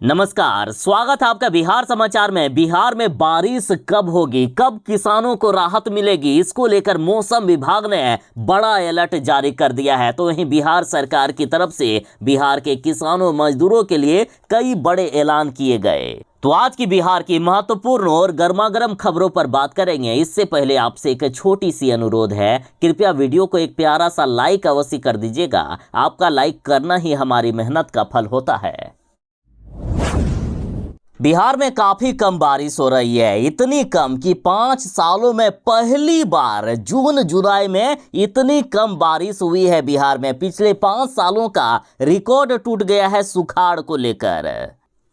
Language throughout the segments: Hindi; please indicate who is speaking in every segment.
Speaker 1: नमस्कार, स्वागत है आपका बिहार समाचार में। बिहार में बारिश कब होगी, कब किसानों को राहत मिलेगी, इसको लेकर मौसम विभाग ने बड़ा अलर्ट जारी कर दिया है। तो वहीं बिहार सरकार की तरफ से बिहार के किसानों मजदूरों के लिए कई बड़े ऐलान किए गए। तो आज की बिहार की महत्वपूर्ण और गर्मागर्म खबरों पर बात करेंगे। इससे पहले आपसे एक छोटी सी अनुरोध है, कृपया वीडियो को एक प्यारा सा लाइक अवश्य कर दीजिएगा। आपका लाइक करना ही हमारी मेहनत का फल होता है। बिहार में काफी कम बारिश हो रही है, इतनी कम कि 5 सालों में पहली बार जून जुलाई में इतनी कम बारिश हुई है। बिहार में पिछले 5 सालों का रिकॉर्ड टूट गया है सुखाड़ को लेकर।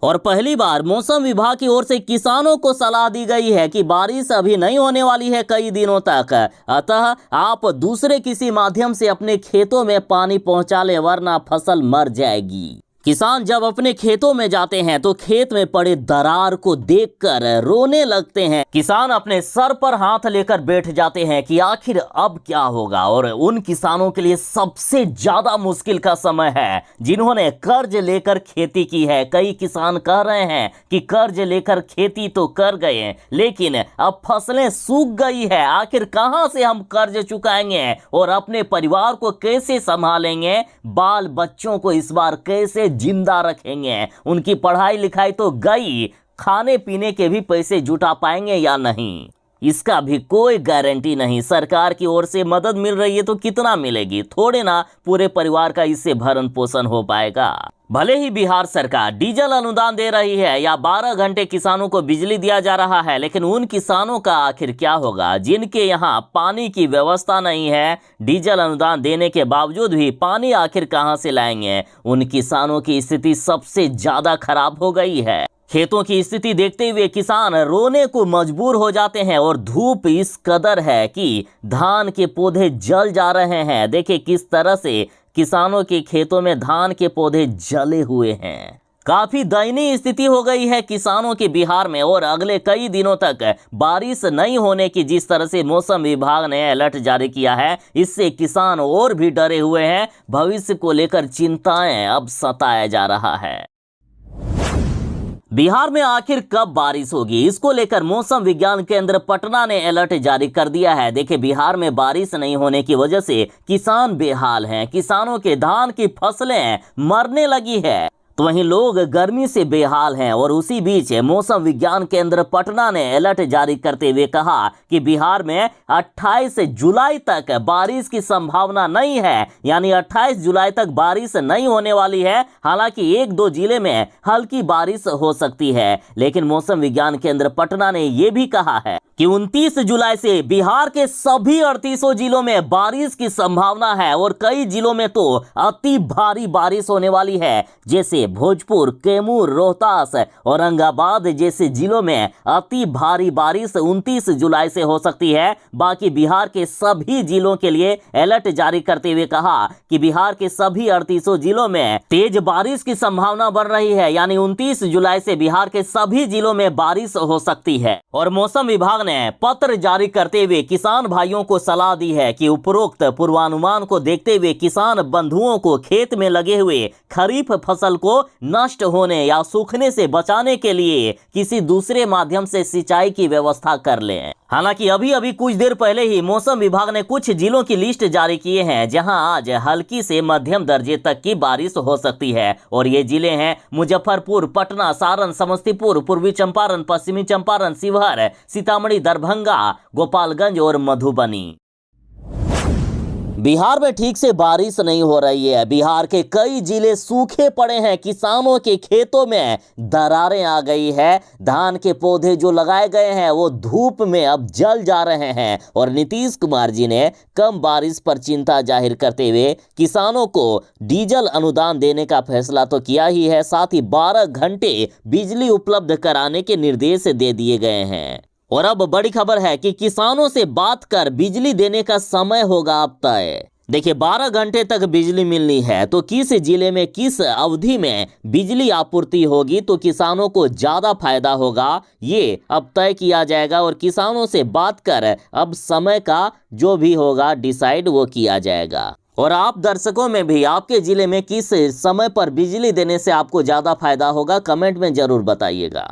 Speaker 1: और पहली बार मौसम विभाग की ओर से किसानों को सलाह दी गई है कि बारिश अभी नहीं होने वाली है कई दिनों तक, अतः आप दूसरे किसी माध्यम से अपने खेतों में पानी पहुंचा लें, वरना फसल मर जाएगी। किसान जब अपने खेतों में जाते हैं तो खेत में पड़े दरार को देखकर रोने लगते हैं। किसान अपने सर पर हाथ लेकर बैठ जाते हैं कि आखिर अब क्या होगा। और उन किसानों के लिए सबसे ज्यादा मुश्किल का समय है जिन्होंने कर्ज लेकर खेती की है। कई किसान कह रहे हैं कि कर्ज लेकर खेती तो कर गए, लेकिन अब फसलें सूख गई है। आखिर कहां से हम कर्ज चुकाएंगे और अपने परिवार को कैसे संभालेंगे, बाल बच्चों को इस बार कैसे जिंदा रखेंगे। उनकी पढ़ाई लिखाई तो गई, खाने पीने के भी पैसे जुटा पाएंगे या नहीं, इसका भी कोई गारंटी नहीं। सरकार की ओर से मदद मिल रही है तो कितना मिलेगी, थोड़े ना पूरे परिवार का इससे भरण पोषण हो पाएगा। भले ही बिहार सरकार डीजल अनुदान दे रही है या 12 घंटे किसानों को बिजली दिया जा रहा है, लेकिन उन किसानों का आखिर क्या होगा जिनके यहाँ पानी की व्यवस्था नहीं है। डीजल अनुदान देने के बावजूद भी पानी आखिर कहां से लाएंगे। उन किसानों की स्थिति सबसे ज्यादा खराब हो गई है। खेतों की स्थिति देखते हुए किसान रोने को मजबूर हो जाते हैं। और धूप इस कदर है कि धान के पौधे जल जा रहे हैं। देखिए किस तरह से किसानों के खेतों में धान के पौधे जले हुए हैं। काफी दयनीय स्थिति हो गई है किसानों के बिहार में। और अगले कई दिनों तक बारिश नहीं होने की जिस तरह से मौसम विभाग ने अलर्ट जारी किया है, इससे किसान और भी डरे हुए हैं। भविष्य को लेकर चिंताएं अब सताया जा रहा है। बिहार में आखिर कब बारिश होगी, इसको लेकर मौसम विज्ञान केंद्र पटना ने अलर्ट जारी कर दिया है। देखिए बिहार में बारिश नहीं होने की वजह से किसान बेहाल हैं। किसानों के धान की फसलें मरने लगी है, तो वहीं लोग गर्मी से बेहाल हैं। और उसी बीच मौसम विज्ञान केंद्र पटना ने अलर्ट जारी करते हुए कहा कि बिहार में 28 जुलाई तक बारिश की संभावना नहीं है, यानी 28 जुलाई तक बारिश नहीं होने वाली है। हालांकि 1-2 जिले में हल्की बारिश हो सकती है, लेकिन मौसम विज्ञान केंद्र पटना ने यह भी कहा है कि 29 जुलाई से बिहार के सभी 38 जिलों में बारिश की संभावना है। और कई जिलों में तो अति भारी बारिश होने वाली है, जैसे भोजपुर, कैमूर, रोहतास, औरंगाबाद जैसे जिलों में अति भारी बारिश 29 जुलाई से हो सकती है। बाकी बिहार के सभी जिलों के लिए अलर्ट जारी करते हुए कहा कि बिहार के सभी 38 जिलों में तेज बारिश की संभावना बन रही है, यानी 29 जुलाई से बिहार के सभी जिलों में बारिश हो सकती है। और मौसम विभाग ने पत्र जारी करते हुए किसान भाइयों को सलाह दी है कि उपरोक्त पूर्वानुमान को देखते हुए किसान बंधुओं को खेत में लगे हुए खरीफ फसल को नष्ट होने या सूखने से बचाने के लिए किसी दूसरे माध्यम से सिंचाई की व्यवस्था कर लें। हालांकि अभी कुछ देर पहले ही मौसम विभाग ने कुछ जिलों की लिस्ट जारी किए हैं जहां आज हल्की से मध्यम दर्जे तक की बारिश हो सकती है। और ये जिले हैं मुजफ्फरपुर, पटना, सारण, समस्तीपुर, पूर्वी चंपारण, पश्चिमी चंपारण, शिवहर, सीतामढ़ी, दरभंगा, गोपालगंज और मधुबनी। बिहार में ठीक से बारिश नहीं हो रही है। बिहार के कई जिले सूखे पड़े हैं। किसानों के खेतों में दरारें आ गई है। धान के पौधे जो लगाए गए हैं वो धूप में अब जल जा रहे हैं। और नीतीश कुमार जी ने कम बारिश पर चिंता जाहिर करते हुए किसानों को डीजल अनुदान देने का फैसला तो किया ही है, साथ ही 12 घंटे बिजली उपलब्ध कराने के निर्देश दे दिए गए हैं। और अब बड़ी खबर है कि किसानों से बात कर बिजली देने का समय होगा अब तय। देखिए 12 घंटे तक बिजली मिलनी है तो किस जिले में किस अवधि में बिजली आपूर्ति होगी तो किसानों को ज्यादा फायदा होगा, ये अब तय किया जाएगा। और किसानों से बात कर अब समय का जो भी होगा डिसाइड वो किया जाएगा। और आप दर्शकों में भी आपके जिले में किस समय पर बिजली देने से आपको ज्यादा फायदा होगा, कमेंट में जरूर बताइएगा।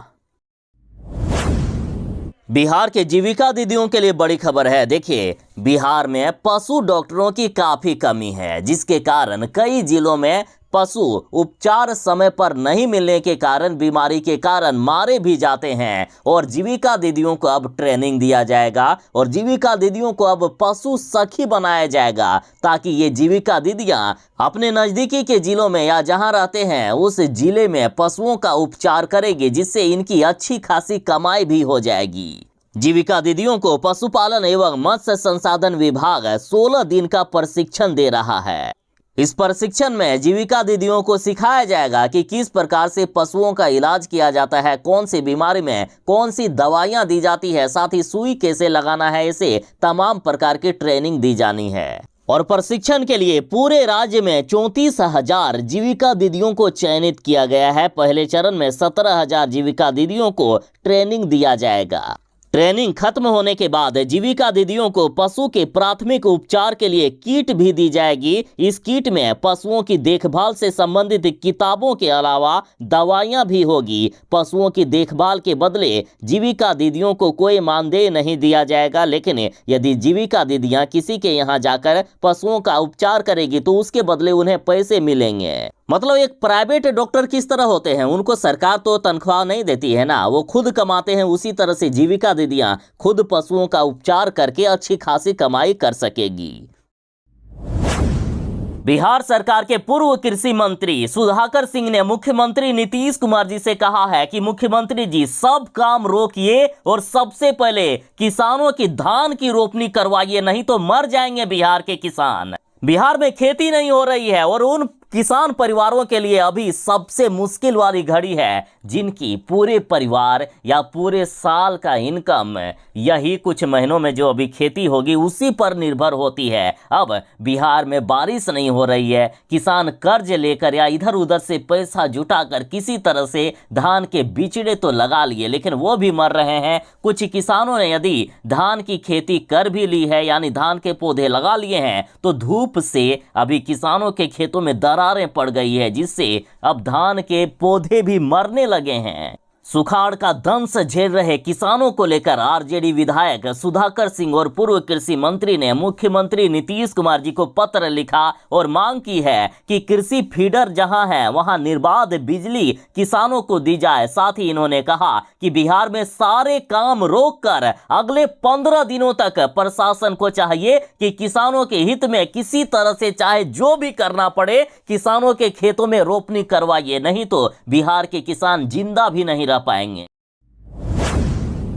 Speaker 1: बिहार के जीविका दीदियों के लिए बड़ी खबर है। देखिए, बिहार में पशु डॉक्टरों की काफी कमी है, जिसके कारण कई जिलों में पशु उपचार समय पर नहीं मिलने के कारण बीमारी के कारण मारे भी जाते हैं। और जीविका दीदियों को अब ट्रेनिंग दिया जाएगा और जीविका दीदियों को अब पशु सखी बनाया जाएगा, ताकि ये जीविका दीदियां अपने नज़दीकी के जिलों में या जहां रहते हैं उस जिले में पशुओं का उपचार करेगी, जिससे इनकी अच्छी खासी कमाई भी हो जाएगी। जीविका दीदियों को पशुपालन एवं मत्स्य संसाधन विभाग 16 दिन का प्रशिक्षण दे रहा है। इस प्रशिक्षण में जीविका दीदियों को सिखाया जाएगा कि किस प्रकार से पशुओं का इलाज किया जाता है, कौन सी बीमारी में कौन सी दवाइयां दी जाती है, साथ ही सुई कैसे लगाना है, ऐसे तमाम प्रकार की ट्रेनिंग दी जानी है। और प्रशिक्षण के लिए पूरे राज्य में 34,000 जीविका दीदियों को चयनित किया गया है। पहले चरण में 17,000 जीविका दीदियों को ट्रेनिंग दिया जाएगा। ट्रेनिंग खत्म होने के बाद जीविका दीदियों को पशु के प्राथमिक उपचार के लिए किट भी दी जाएगी। इस किट में पशुओं की देखभाल से संबंधित किताबों के अलावा दवाइयां भी होगी। पशुओं की देखभाल के बदले जीविका दीदियों को कोई मानदेय नहीं दिया जाएगा, लेकिन यदि जीविका दीदियां किसी के यहां जाकर पशुओं का उपचार करेगी तो उसके बदले उन्हें पैसे मिलेंगे। मतलब एक प्राइवेट डॉक्टर किस तरह होते हैं, उनको सरकार तो तनख्वाह नहीं देती है ना, वो खुद कमाते हैं। उसी तरह से जीविका दीदियां खुद पशुओं का उपचार करके अच्छी खासी कमाई कर सकेगी। बिहार सरकार के पूर्व कृषि मंत्री सुधाकर सिंह ने मुख्यमंत्री नीतीश कुमार जी से कहा है कि मुख्यमंत्री जी सब काम रोकिए और सबसे पहले किसानों की धान की रोपनी करवाइए, नहीं तो मर जाएंगे बिहार के किसान। बिहार में खेती नहीं हो रही है और उन किसान परिवारों के लिए अभी सबसे मुश्किल वाली घड़ी है, जिनकी पूरे परिवार या पूरे साल का इनकम यही कुछ महीनों में जो अभी खेती होगी उसी पर निर्भर होती है। अब बिहार में बारिश नहीं हो रही है, किसान कर्ज लेकर या इधर उधर से पैसा जुटाकर किसी तरह से धान के बिचड़े तो लगा लिए, लेकिन वो भी मर रहे हैं। कुछ किसानों ने यदि धान की खेती कर भी ली है, यानी धान के पौधे लगा लिए हैं, तो धूप से अभी किसानों के खेतों में दरारें पड़ गई है, जिससे अब धान के पौधे भी मरने लगे हैं। सुखाड़ का दंश झेल रहे किसानों को लेकर आरजेडी विधायक सुधाकर सिंह और पूर्व कृषि मंत्री ने मुख्यमंत्री नीतीश कुमार जी को पत्र लिखा और मांग की है कि कृषि फीडर जहां है वहां निर्बाध बिजली किसानों को दी जाए। साथ ही इन्होंने कहा कि बिहार में सारे काम रोककर अगले 15 दिनों तक प्रशासन को चाहिए कि किसानों के हित में किसी तरह से चाहे जो भी करना पड़े किसानों के खेतों में रोपनी करवाइए, नहीं तो बिहार के किसान जिंदा भी नहीं पाएंगे।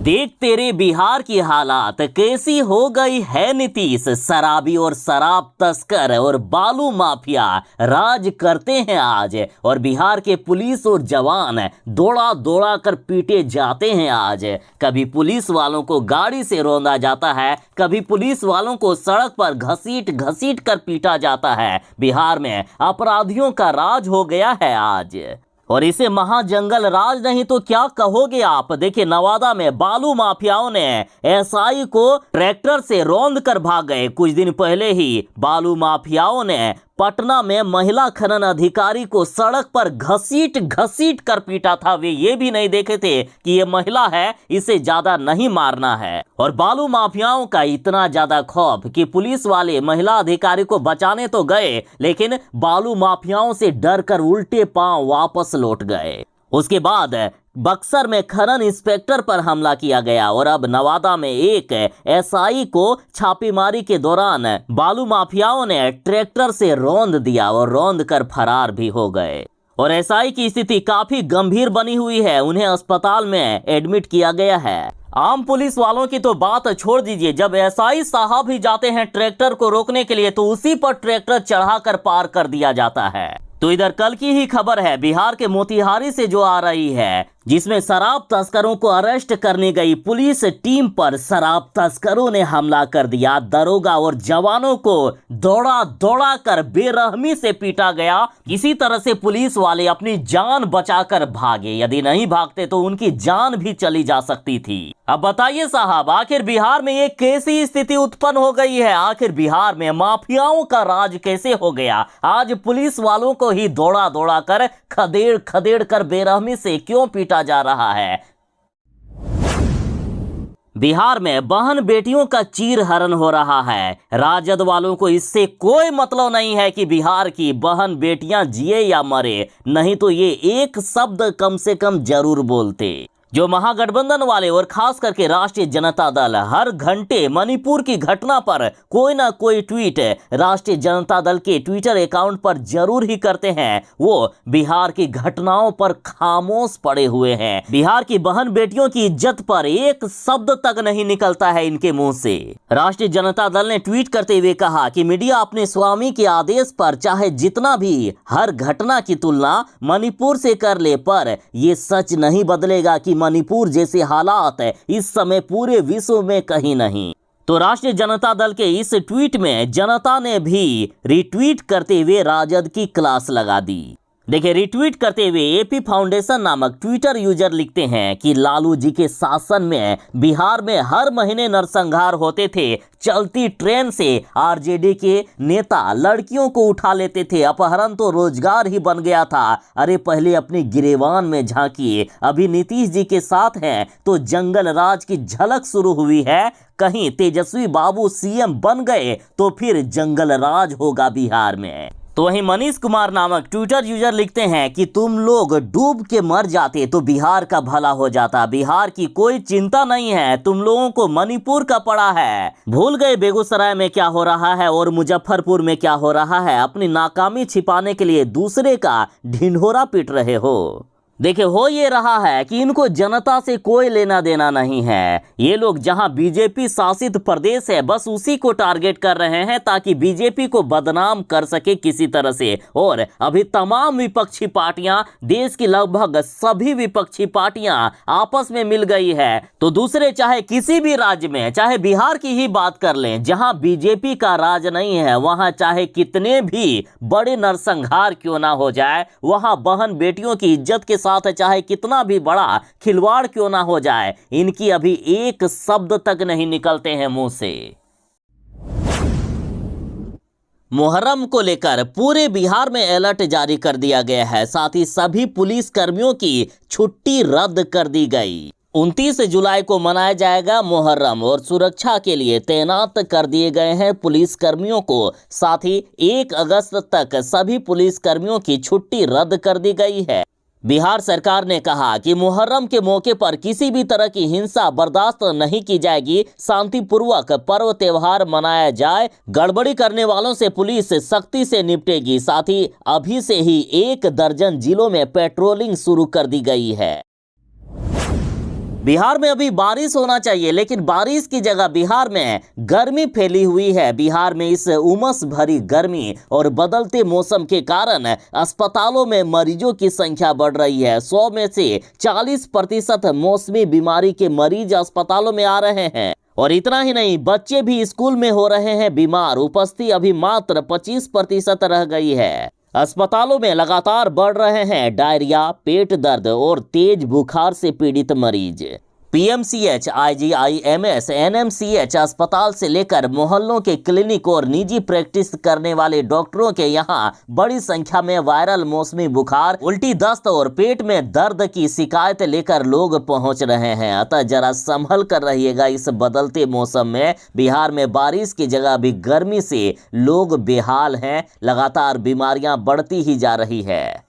Speaker 1: देख तेरे बिहार की हालात कैसी हो गई है नीतीश। शराबी और शराब तस्कर और बालू माफिया राज करते हैं आज, और बिहार के पुलिस और जवान दौड़ा दौड़ा कर पीटे जाते हैं आज। कभी पुलिस वालों को गाड़ी से रौंदा जाता है, कभी पुलिस वालों को सड़क पर घसीट घसीट कर पीटा जाता है। बिहार में अपराधियों का राज हो गया है आज, और इसे महाजंगल राज नहीं तो क्या कहोगे आप। देखिए, नवादा में बालू माफियाओं ने एसआई को ट्रैक्टर से रौंद कर भाग गए। कुछ दिन पहले ही बालू माफियाओं ने पटना में महिला खनन अधिकारी को सड़क पर घसीट घसीट कर पीटा था। वे ये भी नहीं देखे थे कि ये महिला है, इसे ज्यादा नहीं मारना है। और बालू माफियाओं का इतना ज्यादा खौफ कि पुलिस वाले महिला अधिकारी को बचाने तो गए, लेकिन बालू माफियाओं से डर कर उल्टे पांव वापस लौट गए। उसके बाद बक्सर में खनन इंस्पेक्टर पर हमला किया गया, और अब नवादा में एक एसआई को छापेमारी के दौरान बालू माफियाओं ने ट्रैक्टर से रौंद दिया और रौंद कर फरार भी हो गए। और एसआई की स्थिति काफी गंभीर बनी हुई है, उन्हें अस्पताल में एडमिट किया गया है। आम पुलिस वालों की तो बात छोड़ दीजिए, जब एसआई साहब ही जाते हैं ट्रैक्टर को रोकने के लिए तो उसी पर ट्रैक्टर चढ़ाकर पार कर दिया जाता है। तो इधर कल की ही खबर है, बिहार के मोतिहारी से जो आ रही है, जिसमें शराब तस्करों को अरेस्ट करने गई पुलिस टीम पर शराब तस्करों ने हमला कर दिया। दरोगा और जवानों को दौड़ा दौड़ा कर बेरहमी से पीटा गया। इसी तरह से पुलिस वाले अपनी जान बचाकर भागे। यदि नहीं भागते तो उनकी जान भी चली जा सकती थी। अब बताइए साहब, आखिर बिहार में ये कैसी स्थिति उत्पन्न हो गई है? आखिर बिहार में माफियाओं का राज कैसे हो गया? आज पुलिस वालों को ही दौड़ा दौड़ा कर खदेड़ खदेड़ कर बेरहमी से क्यों पीटा जा रहा है? बिहार में बहन बेटियों का चीरहरण हो रहा है। राजद वालों को इससे कोई मतलब नहीं है कि बिहार की बहन बेटियां जिए या मरे, नहीं तो ये एक शब्द कम से कम जरूर बोलते। जो महागठबंधन वाले और खास करके राष्ट्रीय जनता दल हर घंटे मणिपुर की घटना पर कोई ना कोई ट्वीट राष्ट्रीय जनता दल के ट्विटर अकाउंट पर जरूर ही करते हैं, वो बिहार की घटनाओं पर खामोश पड़े हुए हैं। बिहार की बहन बेटियों की इज्जत पर एक शब्द तक नहीं निकलता है इनके मुंह से। राष्ट्रीय जनता दल ने ट्वीट करते हुए कहा कि मीडिया अपने स्वामी के आदेश पर चाहे जितना भी हर घटना की तुलना मणिपुर से कर ले, पर ये सच नहीं बदलेगा कि मणिपुर जैसे हालात इस समय पूरे विश्व में कहीं नहीं। तो राष्ट्रीय जनता दल के इस ट्वीट में जनता ने भी रिट्वीट करते हुए राजद की क्लास लगा दी। देखिए, रिट्वीट करते हुए एपी फाउंडेशन नामक ट्विटर यूजर लिखते हैं कि लालू जी के शासन में बिहार में हर महीने नरसंहार होते थे। चलती ट्रेन से आरजेडी के नेता लड़कियों को उठा लेते थे। अपहरण तो रोजगार ही बन गया था। अरे पहले अपनी गिरेबान में झांकिए, अभी नीतीश जी के साथ हैं तो जंगल राज की झलक शुरू हुई है। कहीं तेजस्वी बाबू सीएम बन गए तो फिर जंगल राज होगा बिहार में। तो वहीं मनीष कुमार नामक ट्विटर यूजर लिखते हैं कि तुम लोग डूब के मर जाते तो बिहार का भला हो जाता। बिहार की कोई चिंता नहीं है, तुम लोगों को मणिपुर का पड़ा है। भूल गए बेगूसराय में क्या हो रहा है और मुजफ्फरपुर में क्या हो रहा है। अपनी नाकामी छिपाने के लिए दूसरे का ढिंढोरा पीट रहे हो। देखिए, हो ये रहा है कि इनको जनता से कोई लेना देना नहीं है। ये लोग जहां बीजेपी शासित प्रदेश है बस उसी को टारगेट कर रहे हैं ताकि बीजेपी को बदनाम कर सके किसी तरह से। और अभी तमाम विपक्षी पार्टियां, देश की लगभग सभी विपक्षी पार्टियां आपस में मिल गई है। तो दूसरे चाहे किसी भी राज्य में, चाहे बिहार की ही बात कर लें, जहां बीजेपी का राज नहीं है, वहां चाहे कितने भी बड़े नरसंहार क्यों ना हो जाए, वहां बहन बेटियों की इज्जत के चाहे कितना भी बड़ा खिलवाड़ क्यों ना हो जाए, इनकी अभी एक शब्द तक नहीं निकलते हैं मुंह से। मुहर्रम को लेकर पूरे बिहार में अलर्ट जारी कर दिया गया है। साथ ही सभी पुलिस कर्मियों की छुट्टी रद्द कर दी गई। 29 जुलाई को मनाया जाएगा मुहर्रम और सुरक्षा के लिए तैनात कर दिए गए हैं पुलिस कर्मियों को। साथ ही 1 अगस्त तक सभी पुलिस कर्मियों की छुट्टी रद्द कर दी गई है। बिहार सरकार ने कहा कि मुहर्रम के मौके पर किसी भी तरह की हिंसा बर्दाश्त नहीं की जाएगी। शांतिपूर्वक पर्व त्योहार मनाया जाए। गड़बड़ी करने वालों से पुलिस सख्ती से निपटेगी। साथ ही अभी से ही 1 दर्जन जिलों में पेट्रोलिंग शुरू कर दी गई है। बिहार में अभी बारिश होना चाहिए, लेकिन बारिश की जगह बिहार में गर्मी फैली हुई है। बिहार में इस उमस भरी गर्मी और बदलते मौसम के कारण अस्पतालों में मरीजों की संख्या बढ़ रही है। 100 में से 40% मौसमी बीमारी के मरीज अस्पतालों में आ रहे हैं। और इतना ही नहीं, बच्चे भी स्कूल में हो रहे हैं बीमार। उपस्थिति अभी मात्र 25% रह गई है। अस्पतालों में लगातार बढ़ रहे हैं डायरिया, पेट दर्द और तेज बुखार से पीड़ित मरीज। पीएमसीएच, आईजीआईएमएस, एनएमसीएच अस्पताल से लेकर मोहल्लों के क्लिनिक और निजी प्रैक्टिस करने वाले डॉक्टरों के यहां बड़ी संख्या में वायरल मौसमी बुखार, उल्टी, दस्त और पेट में दर्द की शिकायत लेकर लोग पहुंच रहे हैं। अतः जरा संभल कर रहिएगा इस बदलते मौसम में। बिहार में बारिश की जगह भी गर्मी से लोग बेहाल हैं। लगातार बीमारियां बढ़ती ही जा रही है।